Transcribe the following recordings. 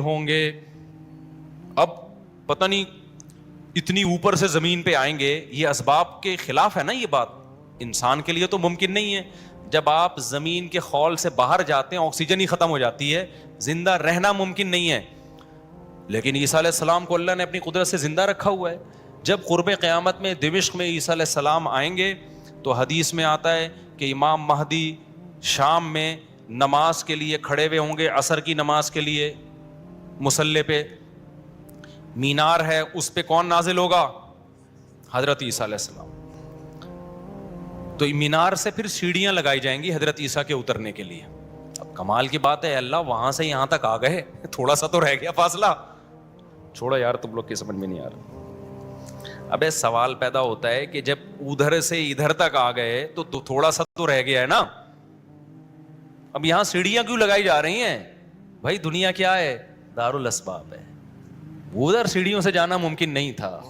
ہوں گے. اب پتہ نہیں اتنی اوپر سے زمین پہ آئیں گے, یہ اسباب کے خلاف ہے نا یہ بات. انسان کے لیے تو ممکن نہیں ہے. جب آپ زمین کے خول سے باہر جاتے ہیں آکسیجن ہی ختم ہو جاتی ہے, زندہ رہنا ممکن نہیں ہے. لیکن عیسیٰ علیہ السلام کو اللہ نے اپنی قدرت سے زندہ رکھا ہوا ہے. جب قرب قیامت میں دمشق میں عیسیٰ علیہ السلام آئیں گے تو حدیث میں آتا ہے کہ امام مہدی شام میں نماز کے لیے کھڑے ہوئے ہوں گے, عصر کی نماز کے لیے. مصلی پہ مینار ہے, اس پہ کون نازل ہوگا؟ حضرت عیسیٰ علیہ السلام. تو مینار سے پھر سیڑھیاں لگائی جائیں گی حضرت عیسیٰ کے اترنے کے لیے. اب کمال کی بات ہے, اللہ وہاں سے یہاں تک آ گئے, تھوڑا سا تو رہ گیا فاصلہ. چھوڑو یار, تم لوگ کی سمجھ میں نہیں آ رہا. ابے سوال پیدا ہوتا ہے کہ جب ادھر سے ادھر تک آ گئے تو تھوڑا سا تو رہ گیا ہے نا. اب یہاں سیڑھیاں کیوں لگائی جا رہی ہیں؟ بھائی دنیا کیا ہے؟ دارالاسباب ہے. ادھر سیڑھیوں سے جانا ممکن نہیں تھا,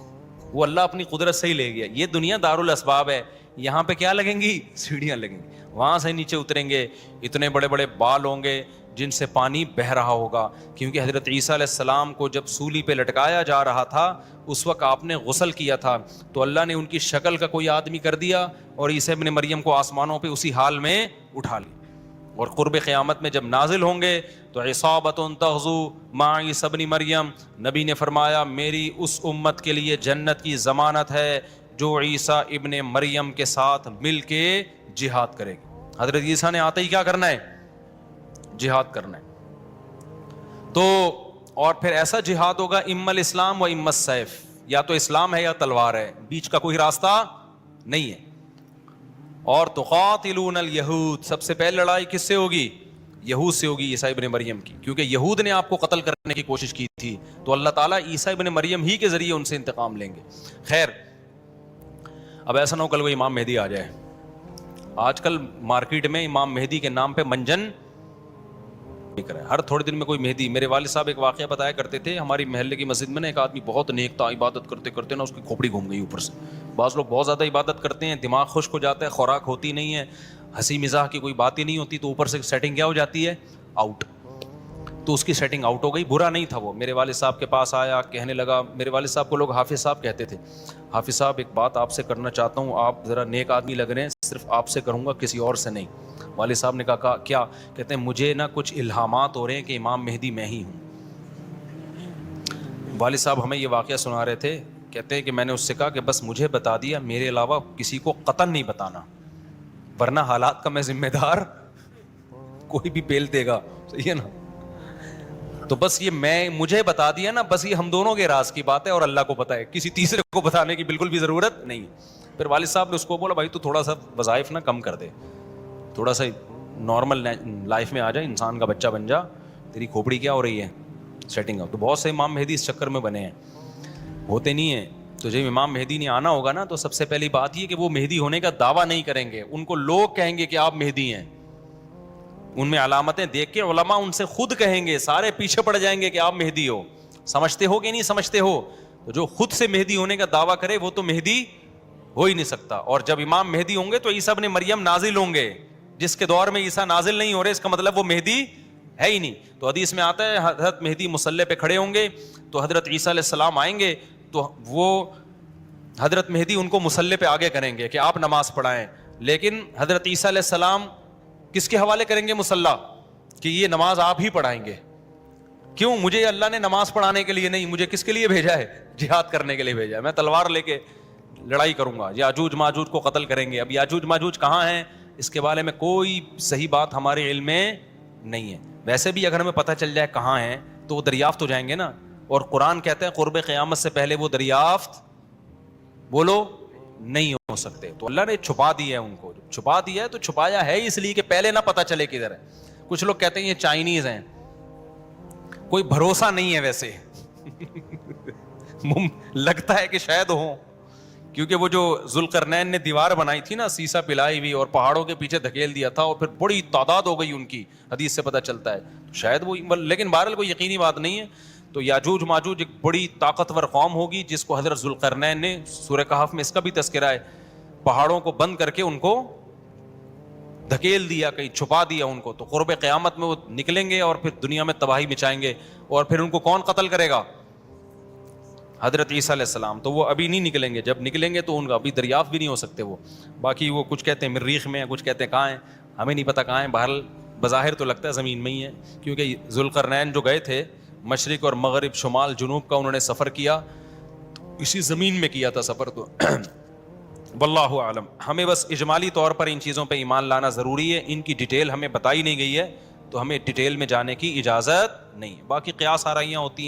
وہ اللہ اپنی قدرت سے ہی لے گیا. یہ دنیا دارالاسباب ہے, یہاں پہ کیا لگیں گی؟ سیڑھیاں لگیں گی. وہاں سے نیچے اتریں گے, اتنے بڑے بڑے بال ہوں گے جن سے پانی بہہ رہا ہوگا. کیونکہ حضرت عیسیٰ علیہ السلام کو جب سولی پہ لٹکایا جا رہا تھا اس وقت آپ نے غسل کیا تھا, تو اللہ نے ان کی شکل کا کوئی آدمی کر دیا اور عیسیٰ ابن مریم کو آسمانوں پہ اسی حال میں اٹھا لیا. اور قرب قیامت میں جب نازل ہوں گے تو عصابۃ تغزو مع عیسیٰ ابن مریم, نبی نے فرمایا میری اس امت کے لیے جنت کی ضمانت ہے جو عیسیٰ ابن مریم کے ساتھ مل کے جہاد کرے گی. حضرت عیسیٰ نے آتے ہی کیا کرنا ہے؟ جہاد کرنا ہے. تو اور پھر ایسا جہاد ہوگا اما الاسلام و اما السیف, یا تو اسلام ہے یا تلوار ہے, بیچ کا کوئی راستہ نہیں ہے. اور تقاتلون الیہود, سب سے پہلے لڑائی کس سے ہوگی؟ یہود سے ہوگی, عیسیٰ ابن مریم کی, کیونکہ یہود نے آپ کو قتل کرنے کی کوشش کی تھی, تو اللہ تعالیٰ عیسیٰ ابن مریم ہی کے ذریعے ان سے انتقام لیں گے. خیر, اب ایسا نہ ہو کل وہ امام مہدی آ جائے. آج کل مارکیٹ میں امام مہدی کے نام پہ منجن ہر تھوڑے دن میں کوئی مہدی. میرے والد صاحب ایک واقعہ بتایا کرتے تھے, ہماری محلے کی مسجد میں نا ایک آدمی بہت نیک تھا, عبادت کرتے کرتے نا اس کی کھوپڑی گھوم گئی اوپر سے. بعض لوگ بہت زیادہ عبادت کرتے ہیں, دماغ خشک ہو جاتا ہے, خوراک ہوتی نہیں ہے, ہنسی مزاح کی کوئی بات ہی نہیں ہوتی, تو اوپر سے سیٹنگ کیا ہو جاتی ہے؟ آؤٹ. تو اس کی سیٹنگ آؤٹ ہو گئی. برا نہیں تھا وہ, میرے والد صاحب کے پاس آیا, کہنے لگا, میرے والد صاحب کو لوگ حافظ صاحب کہتے تھے, حافظ صاحب ایک بات آپ سے کرنا چاہتا ہوں, آپ ذرا نیک آدمی لگ رہے ہیں, صرف آپ سے کروں گا, کسی اور سے نہیں. والد صاحب نے کہا کیا؟ کہتے ہیں مجھے نا کچھ الہامات ہو رہے ہیں کہ امام مہدی میں ہی ہوں. والد صاحب ہمیں یہ واقعہ سنا رہے تھے, کہتے ہیں کہ میں نے اس سے کہا کہ بس مجھے بتا دیا, میرے علاوہ کسی کو قطعاً نہیں بتانا, ورنہ حالات کا میں ذمہ دار, کوئی بھی پیل دے گا, صحیح ہے نا. تو بس یہ میں مجھے بتا دیا نا, بس یہ ہم دونوں کے راز کی بات ہے اور اللہ کو پتہ ہے, کسی تیسرے کو بتانے کی بالکل بھی ضرورت نہیں. پھر والد صاحب نے اس کو بولا بھائی تو تھوڑا سا وظائف نہ کم کر دے, تھوڑا سا نارمل لائف میں آ جائے, انسان کا بچہ بن جا, تیری کھوپڑی کیا ہو رہی ہے سیٹنگ اپ. تو بہت سے امام مہدی اس چکر میں بنے ہیں, ہوتے نہیں ہیں. تو جب امام مہدی نے آنا ہوگا نا تو سب سے پہلی بات یہ کہ وہ مہدی ہونے کا دعویٰ نہیں کریں گے, ان کو لوگ کہیں گے کہ آپ مہدی ہیں. ان میں علامتیں دیکھ کے علماء ان سے خود کہیں گے, سارے پیچھے پڑ جائیں گے کہ آپ مہدی ہو. سمجھتے ہو کہ نہیں سمجھتے ہو؟ تو جو خود سے مہدی ہونے کا دعویٰ کرے وہ تو مہدی ہو ہی نہیں سکتا. اور جب امام مہدی ہوں گے تو عیسیٰ ابن مریم نازل ہوں گے. جس کے دور میں عیسیٰ نازل نہیں ہو رہے, اس کا مطلب وہ مہدی ہے ہی نہیں. تو حدیث میں آتا ہے حضرت مہدی مصلی پہ کھڑے ہوں گے, تو حضرت عیسیٰ علیہ السلام آئیں گے, تو وہ حضرت مہدی ان کو مصلی پہ آگے کریں گے کہ آپ نماز پڑھائیں. لیکن حضرت عیسیٰ علیہ السلام کس کے حوالے کریں گے مصلی, کہ یہ نماز آپ ہی پڑھائیں گے. کیوں؟ مجھے اللہ نے نماز پڑھانے کے لیے نہیں, مجھے کس کے لیے بھیجا ہے؟ جہاد کرنے کے لیے بھیجا ہے. میں تلوار لے کے لڑائی کروں گا, یاجوج ماجوج کو قتل کریں گے. اب یاجوج ماجوج کہاں ہیں اس کے بارے میں کوئی صحیح بات ہمارے علم میں نہیں ہے. ویسے بھی اگر ہمیں پتہ چل جائے کہاں ہیں تو وہ دریافت ہو جائیں گے نا, اور قرآن کہتے ہیں قرب قیامت سے پہلے وہ دریافت بولو نہیں ہو سکتے. تو اللہ نے چھپا دیا ہے ان کو, چھپا دیا ہے تو چھپایا ہے اس لیے کہ پہلے نہ پتہ چلے کدھر ہے. کچھ لوگ کہتے ہیں یہ چائنیز ہیں, کوئی بھروسہ نہیں ہے ویسے لگتا ہے کہ شاید ہوں, کیونکہ وہ جو ذوالقرنین نے دیوار بنائی تھی نا سیسا پلائی ہوئی, اور پہاڑوں کے پیچھے دھکیل دیا تھا, اور پھر بڑی تعداد ہو گئی ان کی, حدیث سے پتہ چلتا ہے, شاید وہ, لیکن بہرحال کوئی یقینی بات نہیں ہے. تو یاجوج ماجوج ایک بڑی طاقتور قوم ہوگی جس کو حضرت ذوالقرنین نے سورہ کہف میں اس کا بھی تذکرہ ہے, پہاڑوں کو بند کر کے ان کو دھکیل دیا, کہیں چھپا دیا ان کو, تو قرب قیامت میں وہ نکلیں گے اور پھر دنیا میں تباہی مچائیں گے. اور پھر ان کو کون قتل کرے گا؟ حضرت عیسیٰ علیہ السلام. تو وہ ابھی نہیں نکلیں گے, جب نکلیں گے تو ان کا ابھی دریافت بھی نہیں ہو سکتے وہ. باقی وہ کچھ کہتے ہیں مریخ میں ہیں, کچھ کہتے ہیں کہاں ہیں, ہمیں نہیں پتہ کہاں ہیں. بہرحال بظاہر تو لگتا ہے زمین میں ہی ہے, کیونکہ ذوالقرنین جو گئے تھے مشرق اور مغرب شمال جنوب کا انہوں نے سفر کیا, اسی زمین میں کیا تھا سفر. تو واللہ اعلم. ہمیں بس اجمالی طور پر ان چیزوں پہ ایمان لانا ضروری ہے. ان کی ڈیٹیل ہمیں بتائی نہیں گئی ہے تو ہمیں ڈیٹیل میں جانے کی اجازت نہیں ہے. باقی قیاس آرائیاں ہوتی ہیں.